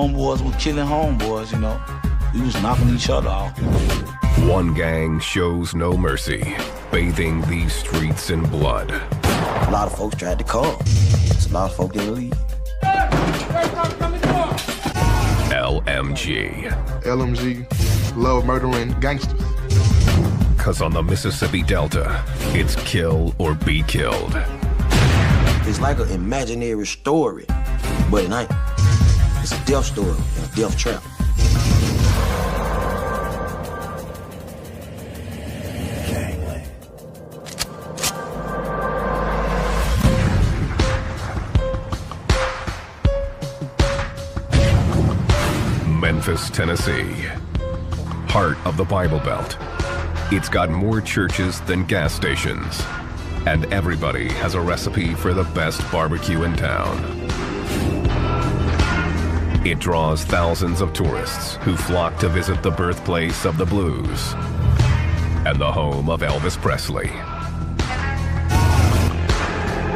homeboys were killing homeboys, you know. We was knocking each other off. One gang shows no mercy, bathing these streets in blood. A lot of folks tried to come. So a lot of folks didn't leave. LMG. LMG, love murdering gangsters. Cause on the Mississippi Delta, it's kill or be killed. It's like an imaginary story, but it ain't. It's a death story and a death trap. Memphis, Tennessee, heart of the Bible Belt. It's got more churches than gas stations, and everybody has a recipe for the best barbecue in town. It draws thousands of tourists who flock to visit the birthplace of the blues and the home of Elvis Presley.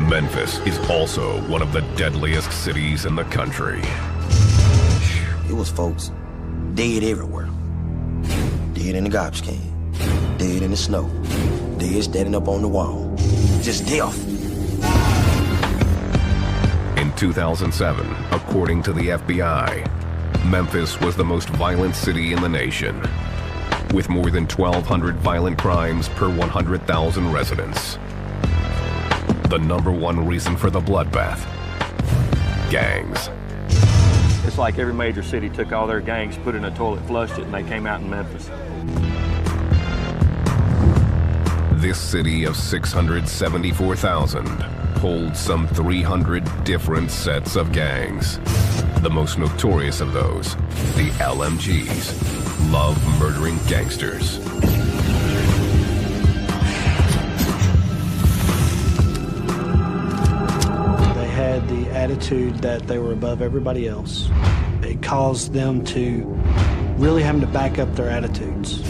Memphis is also one of the deadliest cities in the country. It was folks dead everywhere. Dead in the garbage can, dead in the snow, dead standing up on the wall. Just death. In 2007, according to the FBI, Memphis was the most violent city in the nation, with more than 1,200 violent crimes per 100,000 residents. The #1 reason for the bloodbath: gangs. It's like every major city took all their gangs, put it in a toilet, flushed it, and they came out in Memphis. This city of 674,000 holds some 300 different sets of gangs. The most notorious of those, the LMGs, love murdering gangsters. They had the attitude that they were above everybody else. It caused them to really having to back up their attitudes.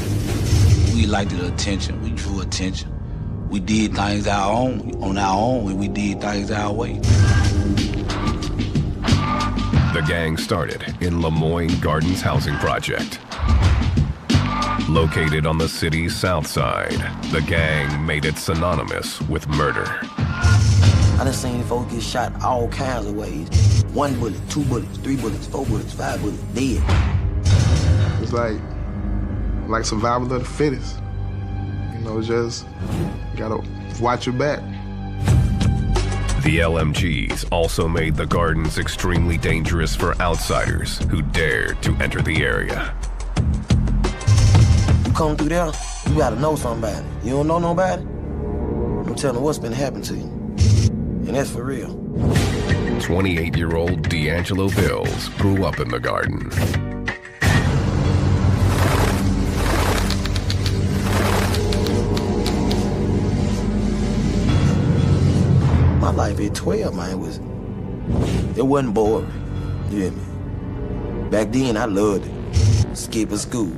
We liked the attention. We drew attention. We did things on our own, and we did things our way. The gang started in Lemoyne Gardens Housing Project. Located on the city's south side, the gang made it synonymous with murder. I done seen folks get shot all kinds of ways. 1 bullet, 2 bullets, 3 bullets, 4 bullets, 5 bullets, dead. It's like survival of the fittest. You know, just gotta watch your back. The LMGs also made the gardens extremely dangerous for outsiders who dared to enter the area. You come through there, you gotta know somebody. You don't know nobody? I'm telling you what's been happening to you. And that's for real. 28-year-old D'Angelo Bills grew up in the garden. My life at 12, man, it wasn't boring. You hear me? Back then, I loved it. Skipping school,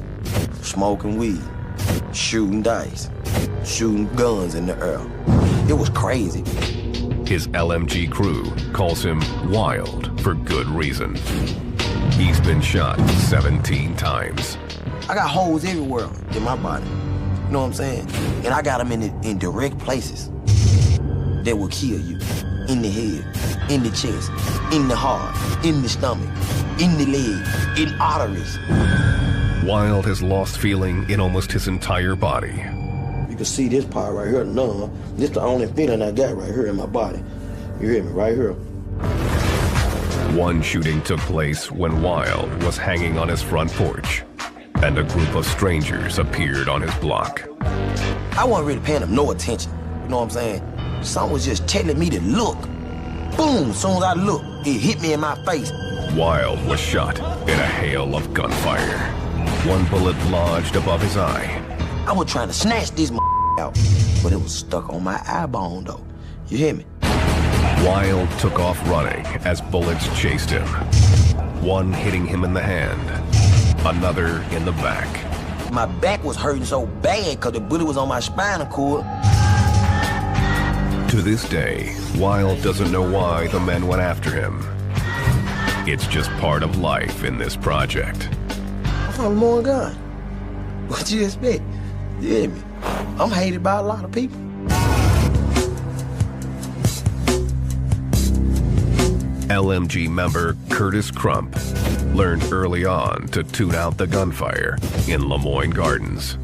smoking weed, shooting dice, shooting guns in the air. It was crazy. His LMG crew calls him wild for good reason. He's been shot 17 times. I got holes everywhere in my body. You know what I'm saying? And I got them in direct places that will kill you. In the head, in the chest, in the heart, in the stomach, in the leg, in arteries. Wild has lost feeling in almost his entire body. You can see this part right here, numb. This the only feeling I got right here in my body. You hear me? Right here. One shooting took place when Wild was hanging on his front porch, and a group of strangers appeared on his block. I wasn't really paying them no attention. You know what I'm saying? Someone was just telling me to look. Boom, as soon as I looked, it hit me in my face. Wild was shot in a hail of gunfire. One bullet lodged above his eye. I was trying to snatch this out, but it was stuck on my eye bone, though. You hear me? Wild took off running as bullets chased him. One hitting him in the hand, another in the back. My back was hurting so bad because the bullet was on my spinal cord. To this day, Wild doesn't know why the men went after him. It's just part of life in this project. I'm from Lemoyne Gun. What you expect? You hear me? I'm hated by a lot of people. LMG member Curtis Crump learned early on to tune out the gunfire in Lemoyne Gardens.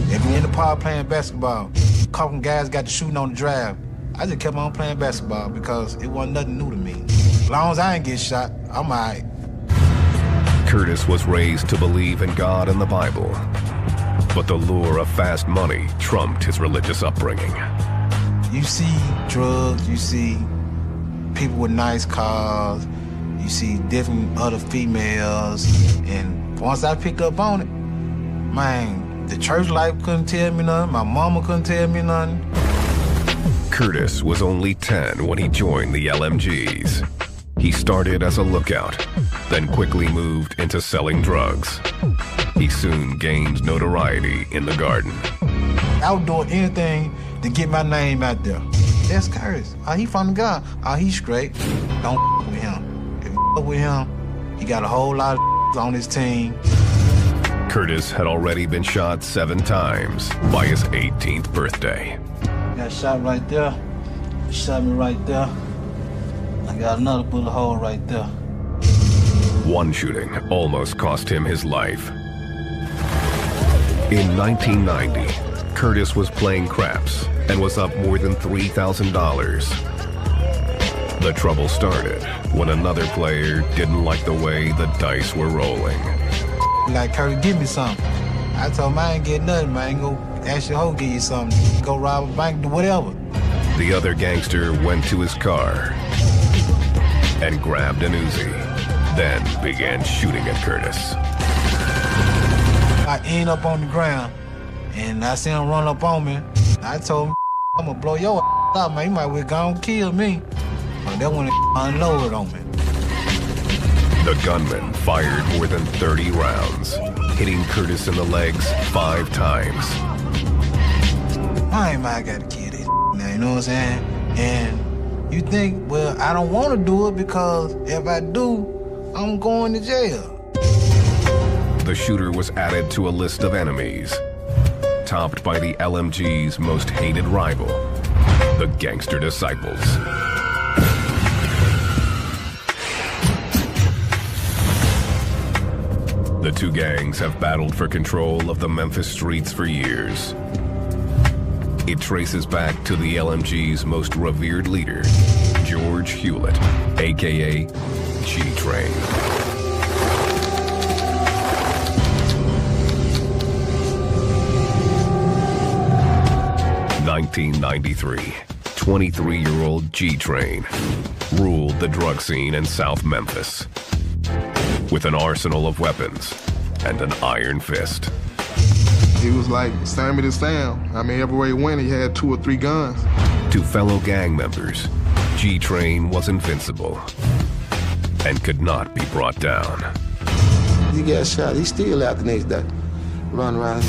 If we in the park playing basketball, a couple guys got to shooting on the drive, I just kept on playing basketball because it wasn't nothing new to me. As long as I ain't get shot, I'm all right. Curtis was raised to believe in God and the Bible, but the lure of fast money trumped his religious upbringing. You see drugs, you see people with nice cars, you see different other females, and once I picked up on it, man, the church life couldn't tell me nothing, my mama couldn't tell me nothing. Curtis was only 10 when he joined the LMGs. He started as a lookout, then quickly moved into selling drugs. He soon gained notoriety in the garden. I was doing anything to get my name out there. That's Curtis. Oh, he from the gun. Oh, he's straight. Don't with him. If you with him, he got a whole lot of on his team. Curtis had already been shot 7 times by his 18th birthday. Got shot right there. Shot me right there. I got another bullet hole right there. One shooting almost cost him his life. In 1990, Curtis was playing craps and was up more than $3,000. The trouble started when another player didn't like the way the dice were rolling. Like, Curtis, give me something. I told him I ain't get nothing, man. Go ask your hoe, give you something. Go rob a bank, do whatever. The other gangster went to his car and grabbed an Uzi, then began shooting at Curtis. I end up on the ground, and I see him run up on me. I told him, I'm gonna blow your up, man. You might well go and kill me. But that one unloaded on me. The gunman fired more than 30 rounds, hitting Curtis in the legs 5 times. I gotta kill this now, you know what I'm saying? And you think, well, I don't want to do it because if I do, I'm going to jail. The shooter was added to a list of enemies, topped by the LMG's most hated rival, the Gangster Disciples. The two gangs have battled for control of the Memphis streets for years. It traces back to the LMG's most revered leader, George Hewlett, a.k.a. G-Train. (1993), 23-year-old G-Train ruled the drug scene in South Memphis with an arsenal of weapons and an iron fist. He was like Sammy the Sam. I mean, everywhere he went, he had 2 or 3 guns. To fellow gang members, G-Train was invincible and could not be brought down. He got shot. He still out the next day, running around.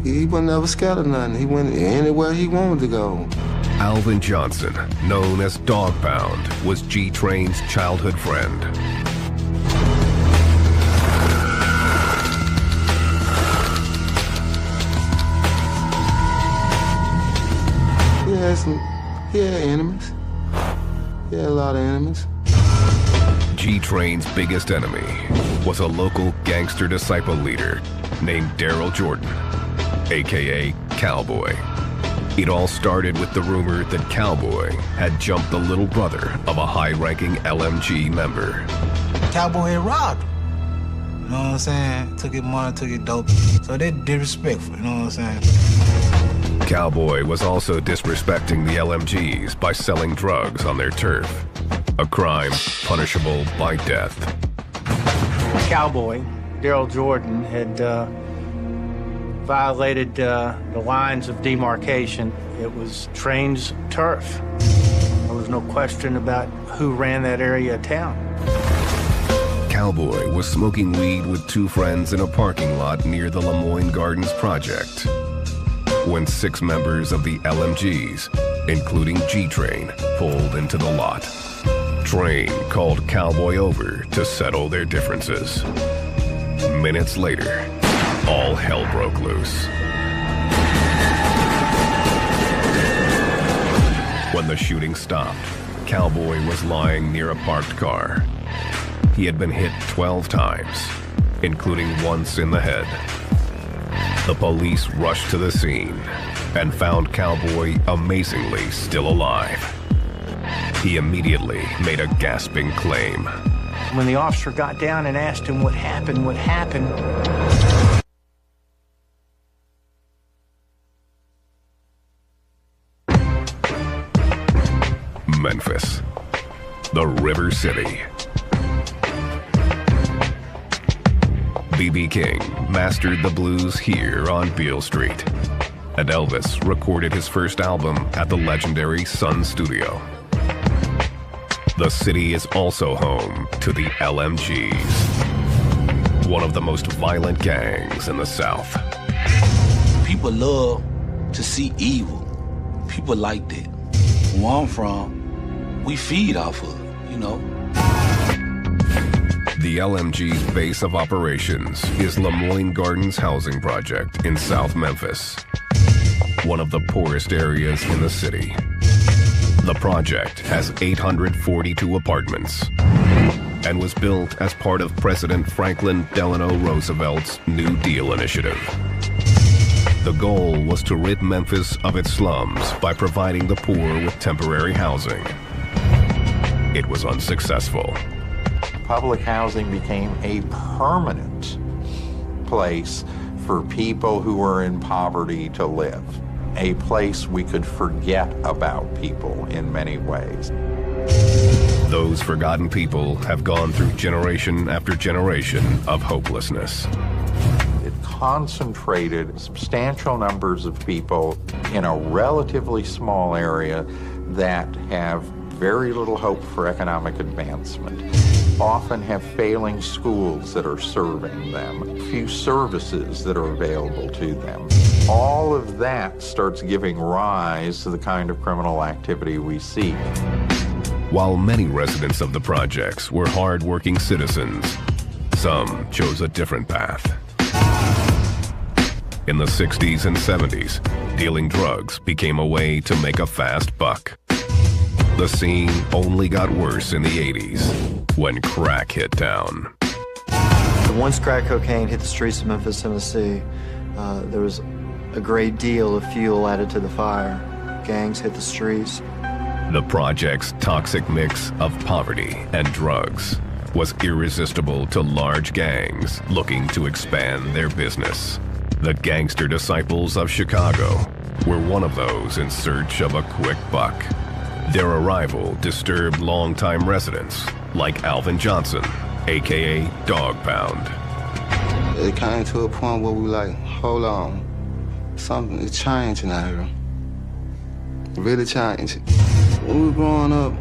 He wasn't ever scared of nothing. He went anywhere he wanted to go. Alvin Johnson, known as Dog Pound, was G-Train's childhood friend. He had enemies. He had a lot of enemies. G-Train's biggest enemy was a local gangster disciple leader named Daryl Jordan, a.k.a. Cowboy. It all started with the rumor that Cowboy had jumped the little brother of a high-ranking LMG member. Cowboy had robbed him. You know what I'm saying? Took his money, took his dope. So they disrespectful, you know what I'm saying? Cowboy was also disrespecting the LMGs by selling drugs on their turf, a crime punishable by death. Cowboy, Daryl Jordan, had violated the lines of demarcation. It was Train's turf. There was no question about who ran that area of town. Cowboy was smoking weed with 2 friends in a parking lot near the Lemoyne Gardens project. when 6 members of the LMGs, including G-Train, pulled into the lot. Train called Cowboy over to settle their differences. Minutes later, all hell broke loose. When the shooting stopped, Cowboy was lying near a parked car. He had been hit 12 times, including once in the head. The police rushed to the scene and found Cowboy amazingly still alive. He immediately made a gasping claim. When the officer got down and asked him what happened, Memphis, the River City. B.B. King mastered the blues here on Beale Street, and Elvis recorded his first album at the legendary Sun Studio. The city is also home to the LMGs, one of the most violent gangs in the South. People love to see evil. People like that. Where I'm from, we feed off of it, you know. The LMG's base of operations is Lemoyne Gardens Housing Project in South Memphis, one of the poorest areas in the city. The project has 842 apartments and was built as part of President Franklin Delano Roosevelt's New Deal initiative. The goal was to rid Memphis of its slums by providing the poor with temporary housing. It was unsuccessful. Public housing became a permanent place for people who were in poverty to live, a place we could forget about people in many ways. Those forgotten people have gone through generation after generation of hopelessness. It concentrated substantial numbers of people in a relatively small area that have very little hope for economic advancement, often have failing schools that are serving them, few services that are available to them. All of that starts giving rise to the kind of criminal activity we see. While many residents of the projects were hard-working citizens, some chose a different path. In the 60s and 70s, dealing drugs became a way to make a fast buck. The scene only got worse in the 80s, when crack hit town. Once crack cocaine hit the streets of Memphis, Tennessee, there was a great deal of fuel added to the fire. Gangs hit the streets. The project's toxic mix of poverty and drugs was irresistible to large gangs looking to expand their business. The gangster disciples of Chicago were one of those in search of a quick buck. Their arrival disturbed longtime residents like Alvin Johnson, a.k.a. Dog Pound. It came to a point where we like, hold on, something is changing out here. Really changing. When we were growing up,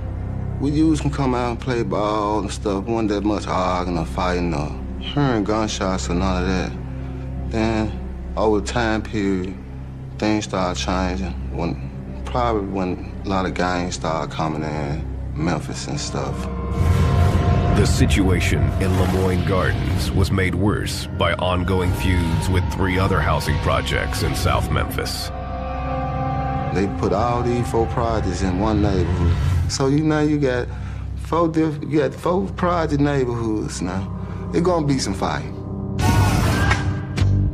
we used to come out and play ball and stuff. Wasn't that much arguing or fighting or hearing gunshots or none of that. Then, over the time period, things started changing. Probably when a lot of gangs started coming in, Memphis and stuff. The situation in Lemoyne Gardens was made worse by ongoing feuds with 3 other housing projects in South Memphis. They put all these 4 projects in one neighborhood. So you got 4 project neighborhoods now. It's gonna be some fight.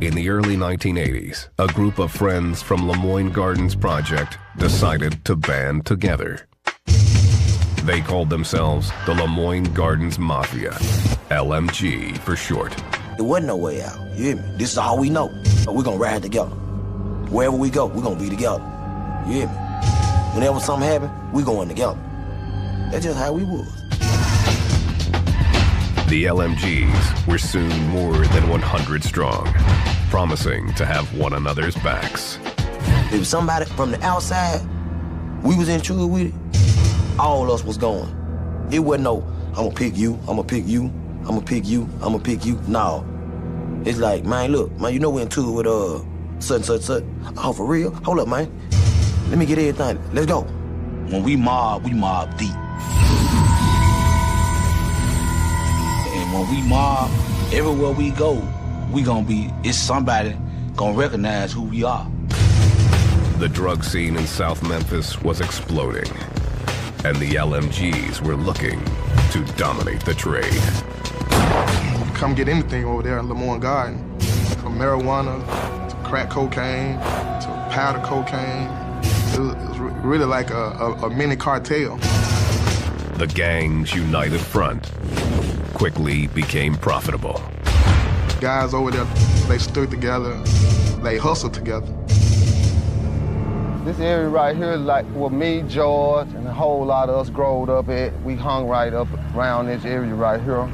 In the early 1980s, a group of friends from Lemoyne Gardens Project decided to band together. They called themselves the Lemoyne Gardens Mafia, LMG for short. There wasn't no way out, you hear me? This is all we know. So we're gonna ride together. Wherever we go, we're gonna be together. You hear me? Whenever something happen, we going together. That's just how we was. The LMGs were soon more than 100 strong, promising to have one another's backs. If somebody from the outside, we was in trouble with it, all of us was going. It wasn't no, I'm gonna pick you, I'm gonna pick you, I'm gonna pick you, I'm gonna pick you. No. It's like, man, look, man, you know we're in trouble with Such. Oh, for real? Hold up, man. Let me get everything. Let's go. When we mob deep. And when we mob, everywhere we go, it's somebody gonna recognize who we are. The drug scene in South Memphis was exploding, and the LMGs were looking to dominate the trade. Come get anything over there in Lamont Garden, from marijuana to crack cocaine to powder cocaine. It was really like a mini cartel. The gang's united front quickly became profitable. Guys over there, they stood together, they hustled together. This area right here is like where me, George, and a whole lot of us growed up at. We hung right up around this area right here.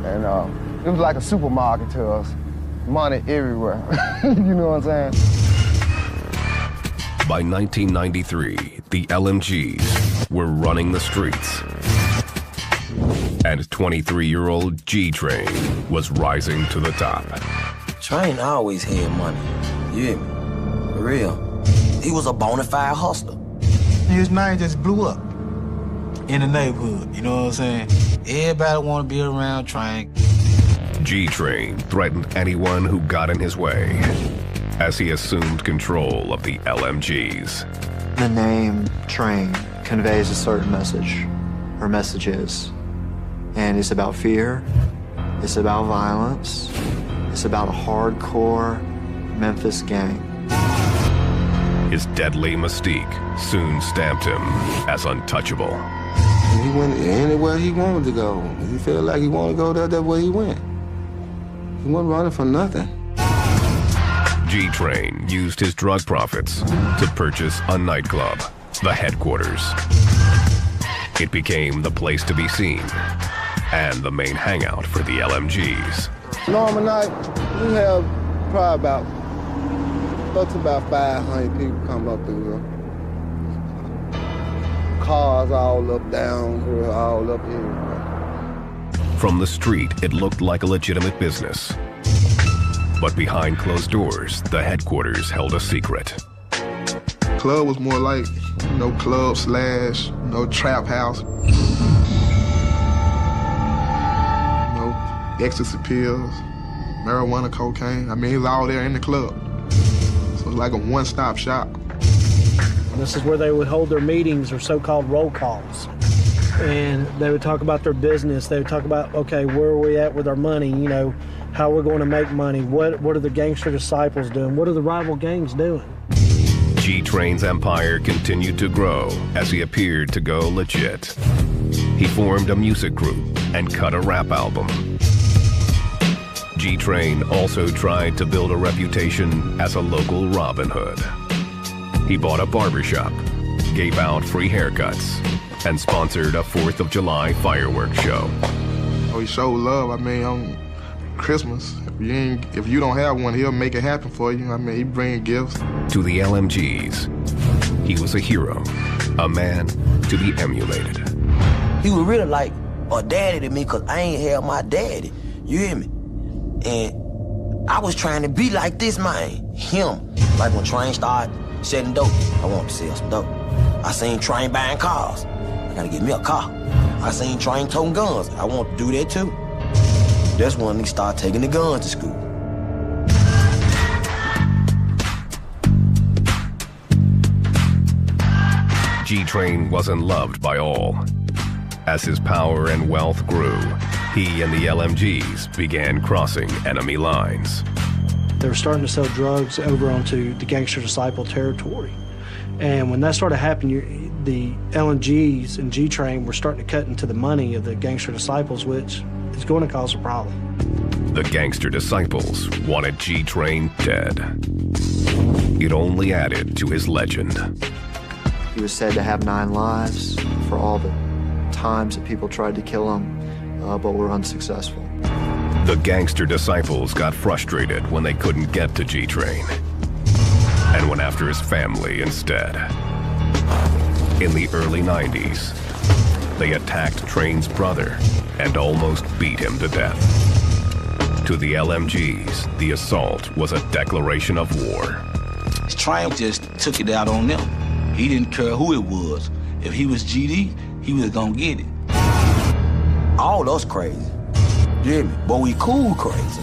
And it was like a supermarket to us. Money everywhere. You know what I'm saying? By 1993, the LMGs were running the streets. And 23-year-old G-Train was rising to the top. Train always had money. You hear me? For real. He was a bona fide hustler. His name just blew up in the neighborhood, you know what I'm saying? Everybody want to be around Train. G-Train threatened anyone who got in his way as he assumed control of the LMGs. The name Train conveys a certain message, or messages. And it's about fear, it's about violence, it's about a hardcore Memphis gang. His deadly mystique soon stamped him as untouchable. He went anywhere he wanted to go. He felt like he wanted to go there, that's where he went. He wasn't running for nothing. G-Train used his drug profits to purchase a nightclub, the Headquarters. It became the place to be seen and the main hangout for the LMGs. Normal night, we have probably about 500 people come up through here. Cars all up, down here, all up here. From the street, it looked like a legitimate business. But behind closed doors, the Headquarters held a secret. Club was more like, club slash, trap house. Ecstasy pills, marijuana, cocaine. I mean, it's all there in the club. So it's like a one-stop shop. This is where they would hold their meetings or so-called roll calls. And they would talk about their business. They would talk about, okay, where are we at with our money? How we're going to make money. What are the gangster disciples doing? What are the rival gangs doing? G-Train's empire continued to grow as he appeared to go legit. He formed a music group and cut a rap album. G-Train also tried to build a reputation as a local Robin Hood. He bought a barbershop, gave out free haircuts, and sponsored a 4th of July fireworks show. He showed love. On Christmas, if you don't have one, he'll make it happen for you. He bring gifts. To the LMGs, he was a hero, a man to be emulated. He was really like a daddy to me because I ain't had my daddy. You hear me? And I was trying to be like this man, him. Like when Train started selling dope, I wanted to sell some dope. I seen Train buying cars. I gotta get me a car. I seen Train toting guns. I want to do that too. That's when he started taking the guns to school. G-Train wasn't loved by all. As his power and wealth grew, he and the LMGs began crossing enemy lines. They were starting to sell drugs over onto the gangster disciple territory. And when that started happening, the LMGs and G-Train were starting to cut into the money of the gangster disciples, which is going to cause a problem. The gangster disciples wanted G-Train dead. It only added to his legend. He was said to have 9 lives for all the times that people tried to kill him, but were unsuccessful. The gangster disciples got frustrated when they couldn't get to G-Train and went after his family instead. In the early 90s, they attacked Train's brother and almost beat him to death. To the LMGs, the assault was a declaration of war. Triumph just took it out on them. He didn't care who it was. If he was GD, he was gonna get it. All us crazy. You hear me? But we cool crazy.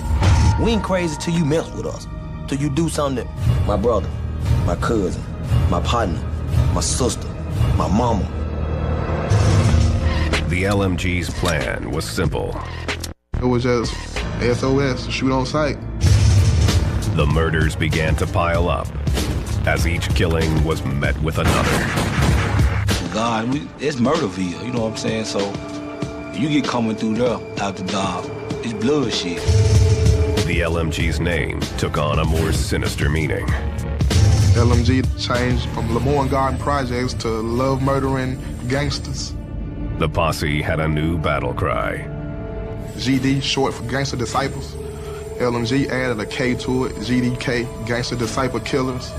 We ain't crazy till you mess with us. Till you do something that my brother, my cousin, my partner, my sister, my mama. The LMG's plan was simple. It was just SOS, shoot on sight. The murders began to pile up as each killing was met with another. God, it's Murderville, you know what I'm saying? So you get coming through there after dark, it's bloodshed. The LMG's name took on a more sinister meaning. LMG changed from Lamorne Garden Projects to Love Murdering Gangsters. The posse had a new battle cry. GD, short for Gangster Disciples. LMG added a K to it, GDK, Gangster Disciple Killers.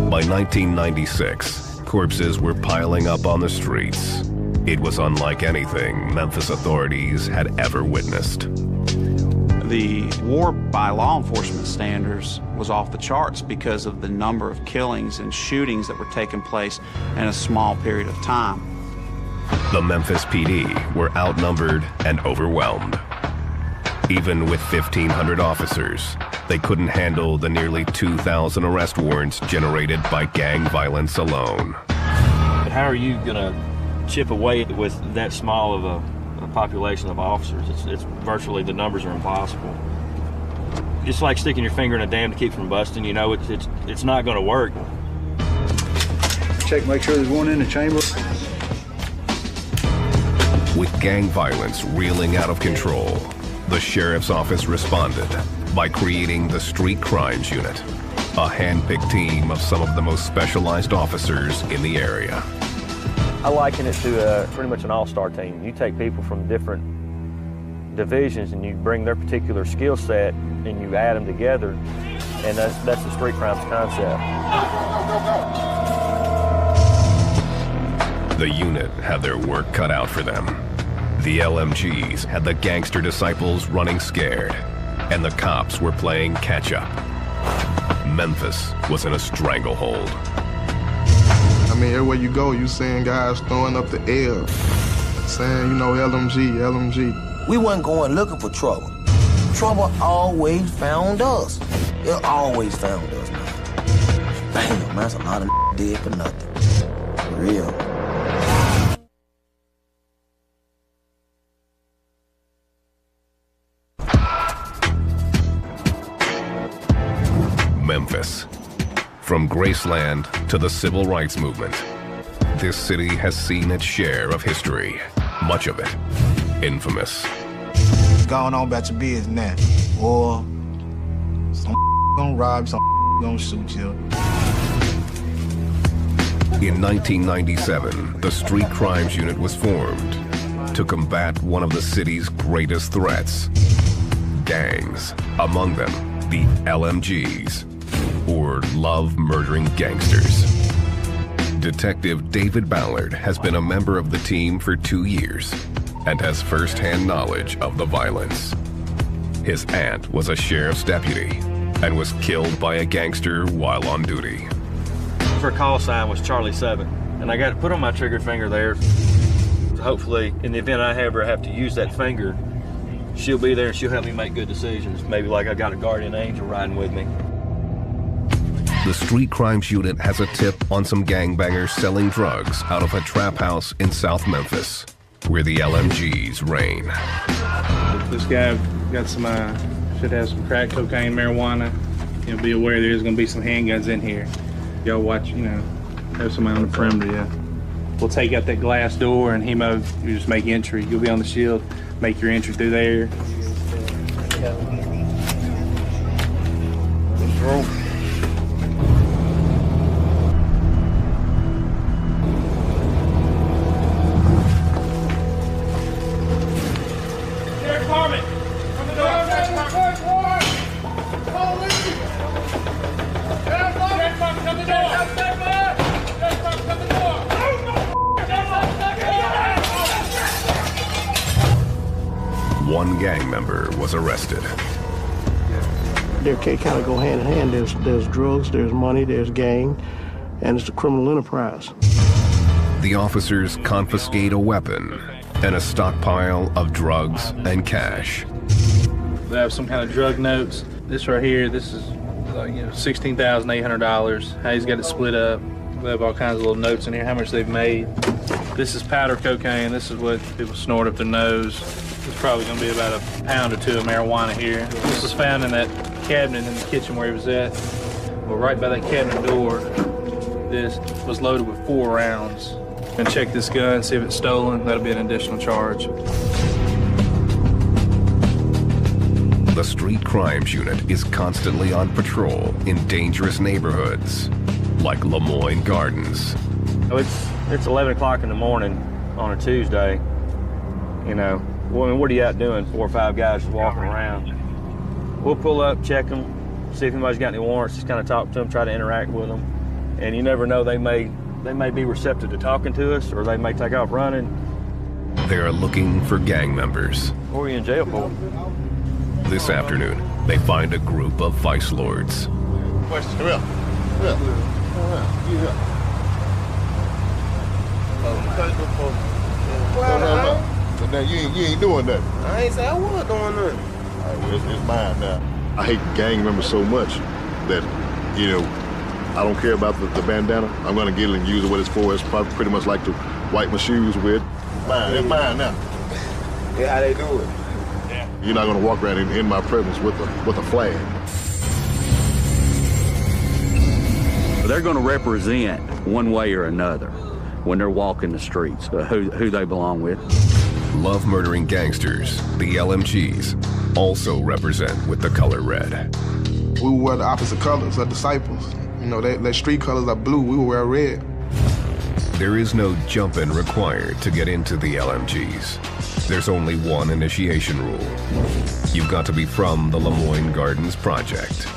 By 1996, corpses were piling up on the streets. It was unlike anything Memphis authorities had ever witnessed. The war by law enforcement standards was off the charts because of the number of killings and shootings that were taking place in a small period of time. The Memphis PD were outnumbered and overwhelmed. Even with 1,500 officers, they couldn't handle the nearly 2,000 arrest warrants generated by gang violence alone. But how are you gonna chip away with that small of a population of officers? It's virtually, the numbers are impossible. Just like sticking your finger in a dam to keep from busting, you know, it's not gonna work. Check, make sure there's one in the chamber. With gang violence reeling out of control, the sheriff's office responded by creating the Street Crimes Unit, a hand-picked team of some of the most specialized officers in the area. I liken it to pretty much an all-star team. You take people from different divisions and you bring their particular skill set and you add them together, and that's the street crimes concept. The unit had their work cut out for them. The LMGs had the gangster disciples running scared, and the cops were playing catch-up. Memphis was in a stranglehold. I mean, everywhere you go, you seeing guys throwing up the air, saying, you know, LMG, LMG. We wasn't going looking for trouble. Trouble always found us. It always found us, man. Damn, man, that's a lot of dead for nothing. For real. Memphis. From Graceland to the Civil Rights Movement, this city has seen its share of history, much of it infamous. Going on about your business now, or some gonna rob, some gonna shoot you. In 1997, the Street Crimes Unit was formed to combat one of the city's greatest threats, gangs, among them the LMGs, or Love Murdering Gangsters. Detective David Ballard has been a member of the team for 2 years and has first-hand knowledge of the violence. His aunt was a sheriff's deputy and was killed by a gangster while on duty. Her call sign was Charlie 7, and I got to put on my trigger finger there. Hopefully, in the event I ever have to use that finger, she'll be there and she'll help me make good decisions. Maybe like I got a guardian angel riding with me. The Street Crimes Unit has a tip on some gangbangers selling drugs out of a trap house in South Memphis, where the LMGs reign. This guy got some, should have some crack cocaine, marijuana. You know, be aware there's gonna be some handguns in here. Y'all watch, you know, have somebody on the perimeter, yeah. We'll take out that glass door and Hemo, you just make entry. You'll be on the shield, make your entry through there. Roll. one gang member was arrested. They kind of go hand in hand. There's drugs, there's money, there's gang, and it's a criminal enterprise. The officers confiscate a weapon and a stockpile of drugs and cash. They have some kind of drug notes. This right here, this is $16,800. How he's got it split up. They have all kinds of little notes in here, how much they've made. This is powder cocaine. This is what people snort up their nose. There's probably going to be about a pound or two of marijuana here. This was found in that cabinet in the kitchen where he was at. Well, right by that cabinet door, this was loaded with 4 rounds. Gonna check this gun, see if it's stolen. That'll be an additional charge. The Street Crimes Unit is constantly on patrol in dangerous neighborhoods, like Lemoyne Gardens. It's 11 o'clock in the morning on a Tuesday. You know, what are you out doing? 4 or 5 guys just walking around. We'll pull up, check them, see if anybody's got any warrants, just kind of talk to them, try to interact with them. And you never know, they may be receptive to talking to us, or they may take off running. They are looking for gang members. What were you in jail for? This afternoon, they find a group of vice lords. Question. Come here. But now you ain't doing nothing. I ain't say I was doing nothing. All right, well, it's mine now. I hate gang members so much that, I don't care about the bandana. I'm gonna get it and use it what it's for. It's probably pretty much like to wipe my shoes with. It's mine now. Yeah, how they do it? Yeah. You're not gonna walk around in my presence with a flag. They're gonna represent one way or another when they're walking the streets, who they belong with. Love murdering gangsters, the LMGs, also represent with the color red. We will wear the opposite colors of disciples. Their street colors are blue, we will wear red. There is no jump-in required to get into the LMGs. There's only one initiation rule. You've got to be from the Lemoyne Gardens Project.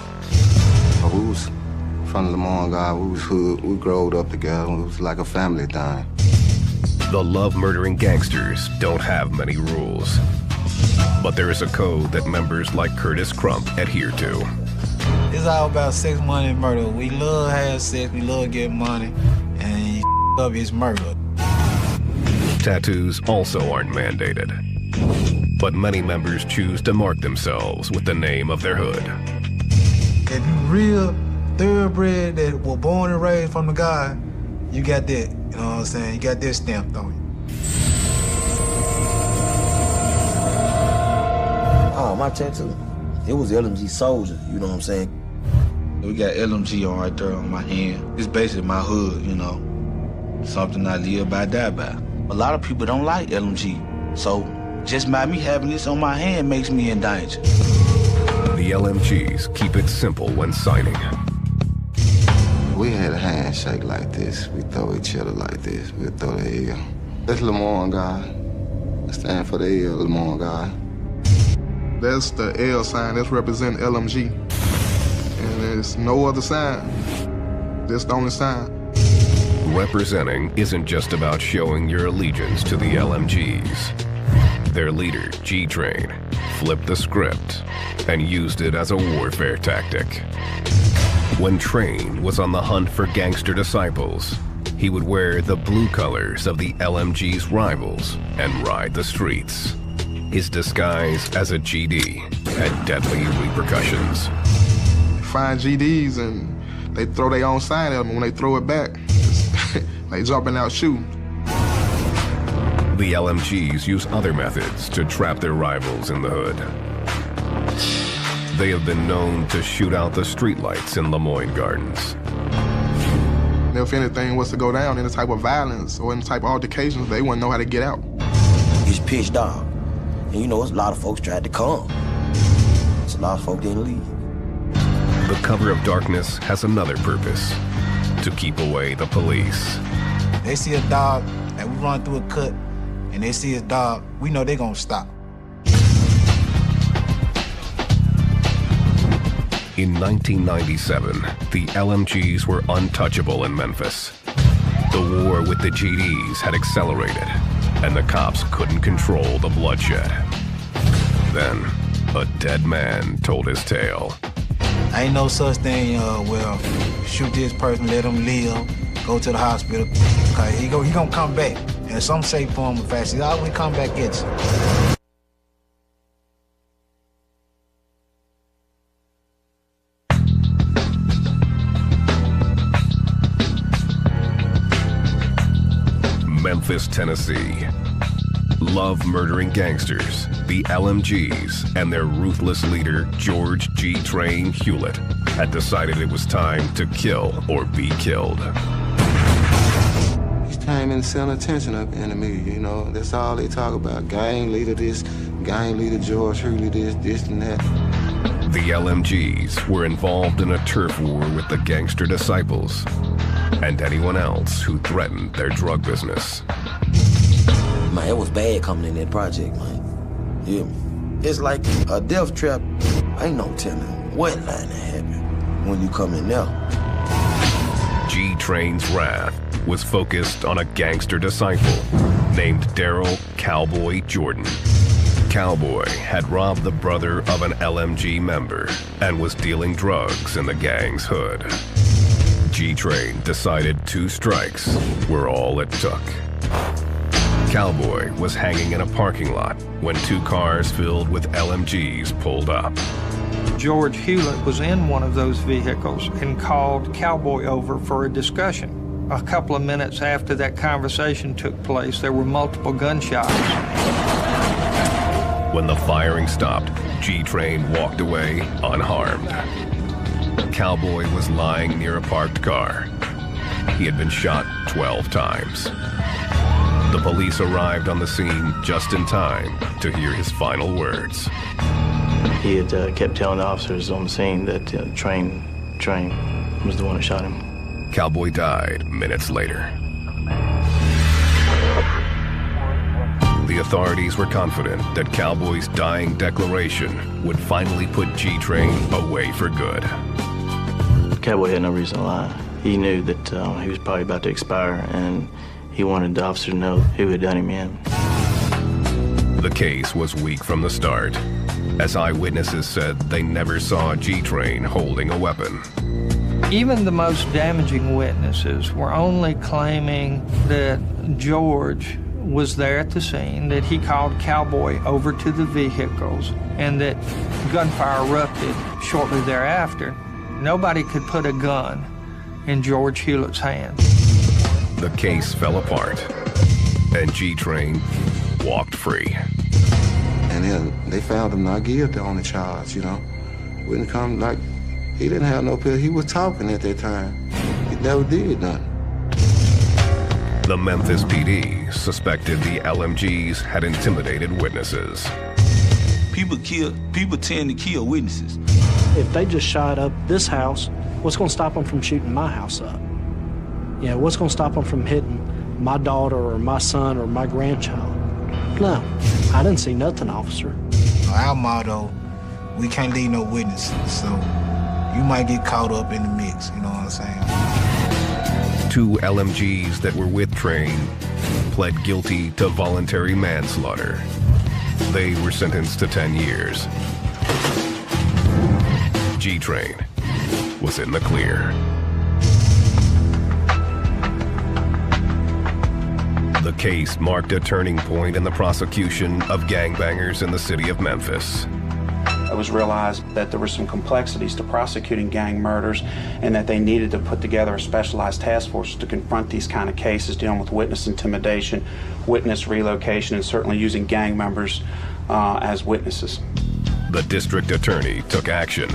We was from Lemoyne Gardens, we was hood, we growed up together, it was like a family thing. The love-murdering gangsters don't have many rules. But there is a code that members like Curtis Crump adhere to. It's all about sex, money, and murder. We love having sex, we love getting money, and up is murder. Tattoos also aren't mandated. But many members choose to mark themselves with the name of their hood. If you real thoroughbred that were born and raised from the God, you got that, you know what I'm saying? You got that stamped on you. Oh, my tattoo. It was LMG Soldier, you know what I'm saying? We got LMG on right there on my hand. It's basically my hood, something I live by, die by. A lot of people don't like LMG, so just by me having this on my hand makes me in danger. The LMGs keep it simple when signing. We had a handshake like this. We throw each other like this. We throw the L. That's Lemoyne guy. I stand for the L, Lemoyne guy. That's the L sign, that's representing LMG. And there's no other sign. That's the only sign. Representing isn't just about showing your allegiance to the LMGs. Their leader, G-Train, flipped the script and used it as a warfare tactic. When Train was on the hunt for gangster disciples, he would wear the blue colors of the LMG's rivals and ride the streets. His disguise as a GD had deadly repercussions. Find GDs and they throw their own sign at them. When they throw it back, they jumping out shooting. The LMGs use other methods to trap their rivals in the hood. They have been known to shoot out the streetlights in Lemoyne Gardens. If anything was to go down, any type of violence or any type of altercations, they wouldn't know how to get out. It's pitch dark. And it's a lot of folks tried to come. It's a lot of folks didn't leave. The cover of darkness has another purpose: to keep away the police. They see a dog, and we run through a cut, and they see a dog, we know they're gonna stop. In 1997, the LMGs were untouchable in Memphis. The war with the GDs had accelerated, and the cops couldn't control the bloodshed. a dead man told his tale. Ain't no such thing, well, shoot this person, let him live, go to the hospital, cause he gonna come back. And some say for him fast, he's always come back at you. Memphis, Tennessee. Love murdering gangsters, the LMGs, and their ruthless leader, George G. Train Hewlett, had decided it was time to kill or be killed. Each time in the center attention up in the media, you know, that's all they talk about. Gang leader this, gang leader George Hewlett this and that. The LMGs were involved in a turf war with the gangster disciples and anyone else who threatened their drug business. Man, it was bad coming in that project, man. Yeah. It's like a death trap. Ain't no telling what line to happen when you come in there. G-Train's wrath was focused on a gangster disciple named Daryl Cowboy Jordan. Cowboy had robbed the brother of an LMG member and was dealing drugs in the gang's hood. G-Train decided 2 strikes were all it took. Cowboy was hanging in a parking lot when 2 cars filled with LMGs pulled up. George Hewlett was in one of those vehicles and called Cowboy over for a discussion. A couple of minutes after that conversation took place, there were multiple gunshots. When the firing stopped, G-Train walked away unharmed. Cowboy was lying near a parked car. He had been shot 12 times. The police arrived on the scene just in time to hear his final words. He had kept telling the officers on the scene that Train was the one who shot him. Cowboy died minutes later. The authorities were confident that Cowboy's dying declaration would finally put G-Train away for good. Cowboy had no reason to lie. He knew that he was probably about to expire, and he wanted the officer to know who had done him in. The case was weak from the start, as eyewitnesses said they never saw G-Train holding a weapon. Even the most damaging witnesses were only claiming that George was there at the scene, that he called Cowboy over to the vehicles, and that gunfire erupted shortly thereafter. Nobody could put a gun in George Hewlett's hand. The case fell apart, and G-Train walked free. And then they found him not guilty on the charge, you know. Wouldn't come like, he didn't have no pill. He was talking at that time. He never did nothing. The Memphis PD suspected the LMGs had intimidated witnesses. People tend to kill witnesses. If they just shot up this house, what's going to stop them from shooting my house up? You know, what's going to stop them from hitting my daughter or my son or my grandchild? No, I didn't see nothing, officer. Our motto, we can't leave no witnesses, so you might get caught up in the mix, you know what I'm saying? 2 LMGs that were with Train pled guilty to voluntary manslaughter. They were sentenced to 10 years. G-Train was in the clear. The case marked a turning point in the prosecution of gangbangers in the city of Memphis. It was realized that there were some complexities to prosecuting gang murders and that they needed to put together a specialized task force to confront these kind of cases dealing with witness intimidation, witness relocation, and certainly using gang members as witnesses. The district attorney took action,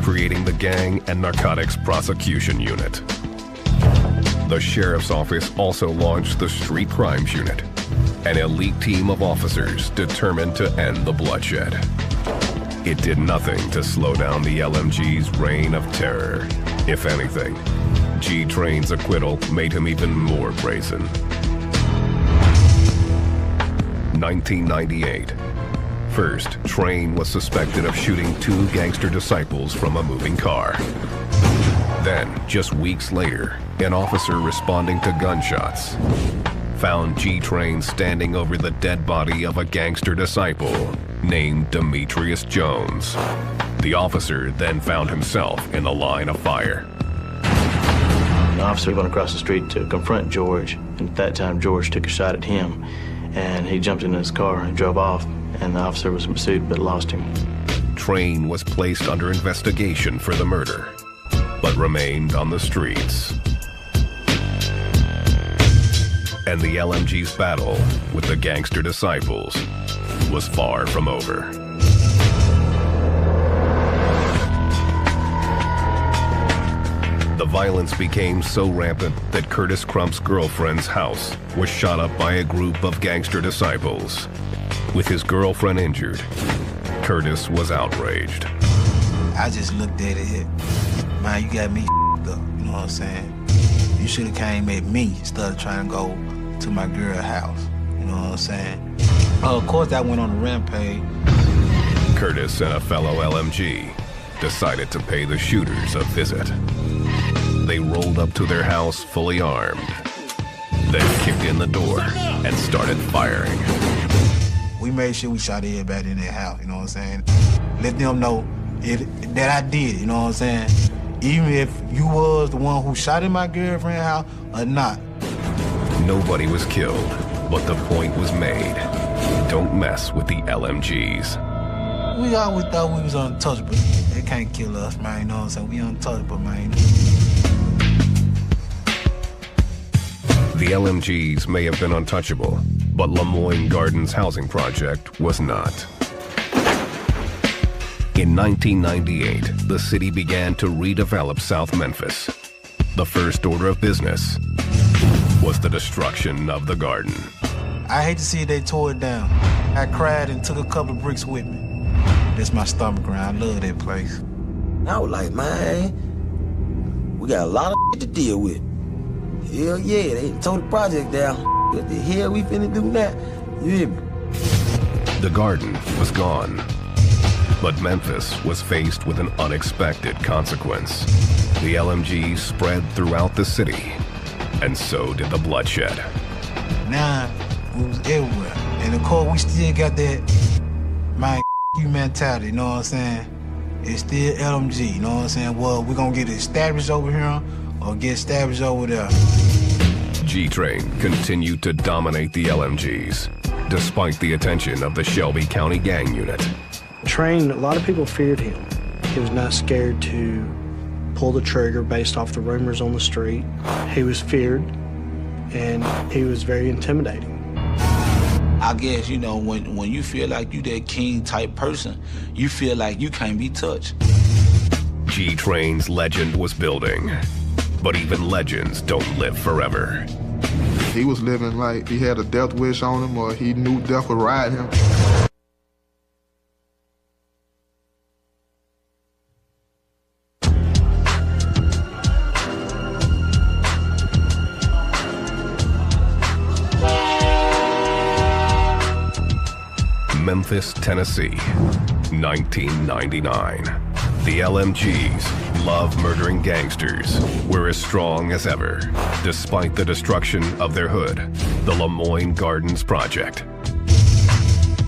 creating the Gang and Narcotics Prosecution Unit. The sheriff's office also launched the Street Crimes Unit, an elite team of officers determined to end the bloodshed. It did nothing to slow down the LMG's reign of terror. If anything, G-Train's acquittal made him even more brazen. 1998. First, Train was suspected of shooting 2 gangster disciples from a moving car. Then, just weeks later, an officer responding to gunshots found G-Train standing over the dead body of a gangster disciple named Demetrius Jones. The officer then found himself in the line of fire. The officer went across the street to confront George, and at that time George took a shot at him, and he jumped into his car and drove off, and the officer was pursued but lost him. Train was placed under investigation for the murder, but remained on the streets. And the LMG's battle with the gangster disciples was far from over. The violence became so rampant that Curtis Crump's girlfriend's house was shot up by a group of gangster disciples. With his girlfriend injured, Curtis was outraged. I just looked at it, man, you got me up, you know what I'm saying? You should have came at me instead of trying to go to my girl's house, you know what I'm saying? Of course, I went on a rampage. Curtis and a fellow LMG decided to pay the shooters a visit. They rolled up to their house fully armed, then kicked in the door and started firing. We made sure we shot everybody in their house, you know what I'm saying? Let them know that I did, you know what I'm saying? Even if you was the one who shot in my girlfriend's house or not. Nobody was killed, but the point was made. Don't mess with the LMGs. We always thought we was untouchable. They can't kill us, man, you know what I'm saying? We untouchable, man. The LMGs may have been untouchable, but Lemoyne Gardens housing project was not. In 1998, the city began to redevelop South Memphis. The first order of business was the destruction of the garden. I hate to see they tore it down. I cried and took a couple of bricks with me. That's my stomach ground. I love that place. I was like, man, we got a lot of shit to deal with. Hell yeah, they tore the project down. What the hell we finna do now? You hear me? The garden was gone, but Memphis was faced with an unexpected consequence. The LMG spread throughout the city, and so did the bloodshed. Now, we was everywhere. And of course, we still got that, man, you mentality, you know what I'm saying? It's still LMG, you know what I'm saying? Well, we're gonna get established over here or get established over there. G-Train continued to dominate the LMGs, despite the attention of the Shelby County Gang Unit. Train, a lot of people feared him. He was not scared to pull the trigger based off the rumors on the street. He was feared, and he was very intimidating. I guess, you know, when you feel like you that king type person, you feel like you can't be touched. G-Train's legend was building, but even legends don't live forever. He was living like he had a death wish on him, or he knew death would ride him. Memphis, Tennessee, 1999. The LMGs, love murdering gangsters, were as strong as ever, despite the destruction of their hood, the Lemoyne Gardens Project.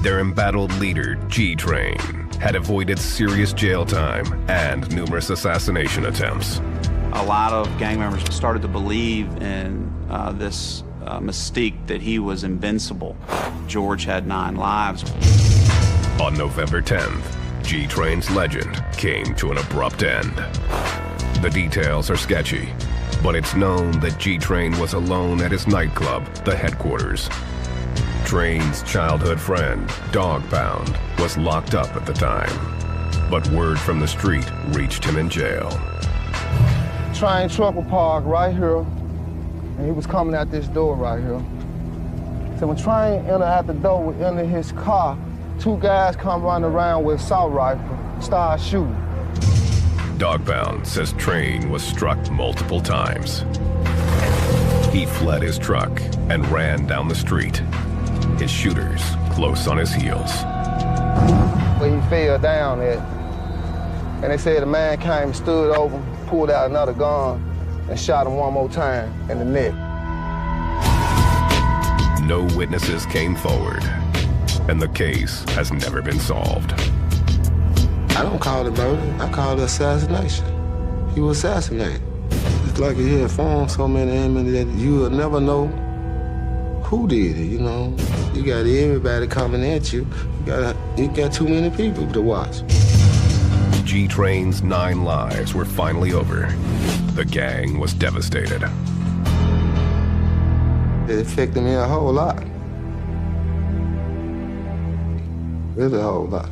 Their embattled leader, G-Train, had avoided serious jail time and numerous assassination attempts. A lot of gang members started to believe in this mystique that he was invincible. George had 9 lives. On November 10th, G-Train's legend came to an abrupt end. The details are sketchy, but it's known that G-Train was alone at his nightclub, the Headquarters. Train's childhood friend, Dog Pound, was locked up at the time, but word from the street reached him in jail. Train truck was parked right here, and he was coming out this door right here. So when Train entered out the door, we entered his car, 2 guys come running around with assault rifle, start shooting. Dog Pound says Train was struck multiple times. He fled his truck and ran down the street, his shooters close on his heels. Where he fell down at, and they said the man came and stood over him, pulled out another gun, and shot him one more time in the neck. No witnesses came forward, and the case has never been solved. I don't call it murder. I call it assassination. He was assassinated. It's like he had formed so many enemies that you will never know who did it, you know. You got everybody coming at you. You got too many people to watch. G-Train's 9 lives were finally over. The gang was devastated. It affected me a whole lot. Really a whole lot.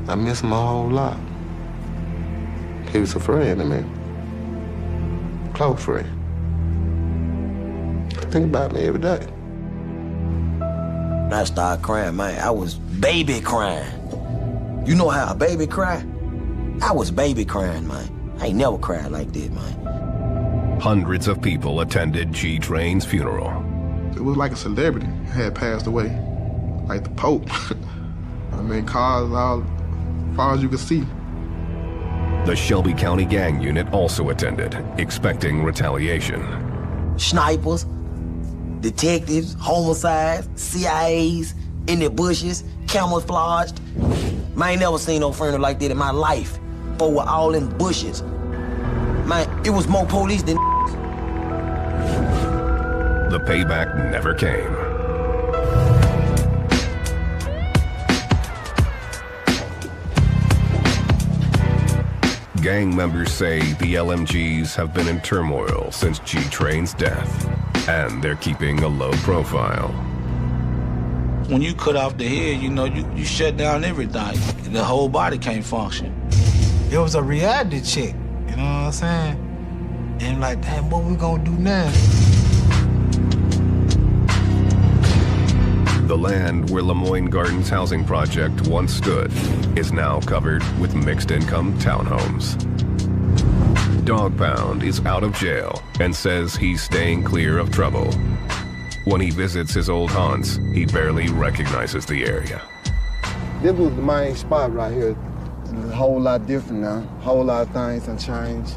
I miss him a whole lot. He was a friend to me. Close friend. Think about me every day. When I started crying, man, I was baby crying. You know how a baby cry? I was baby crying, man. I ain't never cried like that, man. Hundreds of people attended G-Train's funeral. It was like a celebrity had passed away, like the Pope. I mean, cars all as far as you could see. The Shelby County Gang Unit also attended, expecting retaliation. Snipers, detectives, homicides, CIAs, in the bushes, camouflaged. Man, I ain't never seen no funeral like that in my life. But we're all in bushes. Man, it was more police than The payback never came. Gang members say the LMGs have been in turmoil since G-Train's death, and they're keeping a low profile. When you cut off the head, you know, you shut down everything. The whole body can't function. It was a reality check, you know what I'm saying? And like, damn, what we gonna do now? The land where Lemoyne Gardens housing project once stood is now covered with mixed-income townhomes. Dog Pound is out of jail and says he's staying clear of trouble. When he visits his old haunts, he barely recognizes the area. This was the main spot right here. It's a whole lot different now. A whole lot of things have changed.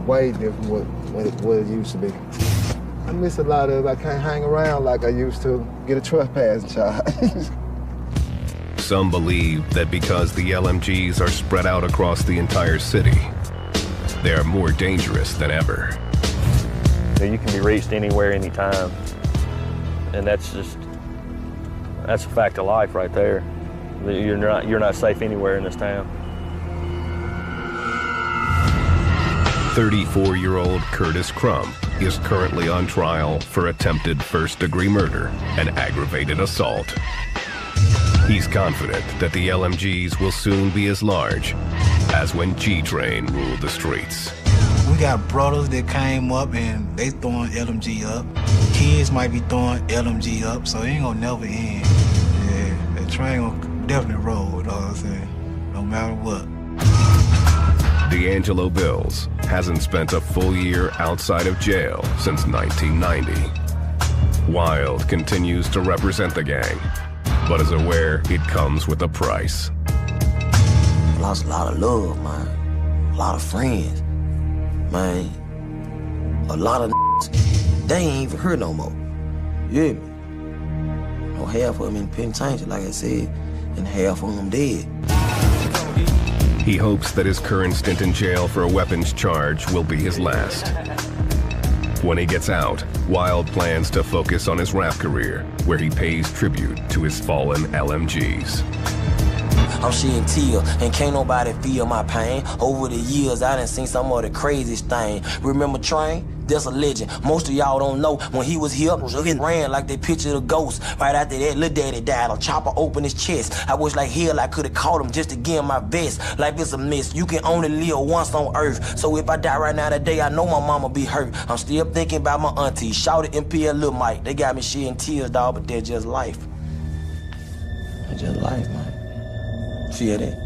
Way different what it used to be. I miss a lot of it. I can't hang around like I used to. Get a trespass charge. Some believe that because the LMGs are spread out across the entire city, they are more dangerous than ever. You can be reached anywhere, anytime. And that's a fact of life right there. You're not safe anywhere in this town. 34-year-old Curtis Crump is currently on trial for attempted first-degree murder and aggravated assault. He's confident that the LMGs will soon be as large as when G-Train ruled the streets. We got brothers that came up and they throwing LMG up. Kids might be throwing LMG up, so it ain't gonna never end. Yeah, that train gonna definitely roll, you know what I'm saying? No matter what. D'Angelo Bills hasn't spent a full year outside of jail since 1990. Wild continues to represent the gang, but is aware it comes with a price. Lost a lot of love, man. A lot of friends. Man, a lot of they ain't even here no more. You hear me? No, half of them in penitentiary, like I said, and half of them dead. He hopes that his current stint in jail for a weapons charge will be his last. When he gets out, Wild plans to focus on his rap career, where he pays tribute to his fallen LMGs. I'm shedding tears, and can't nobody feel my pain. Over the years, I done seen some of the craziest thing. Remember Train? That's a legend. Most of y'all don't know. When he was here, he ran like they pictured a ghost. Right after that, Lil Daddy died. A chopper opened his chest. I wish like hell I could've caught him just to give him my best. Life is a mess. You can only live once on earth. So if I die right now today, I know my mama be hurt. I'm still thinking about my auntie. Shout it MP and Lil Mike. They got me shedding tears, dog, but they're just life. It's just life, man. Feel that?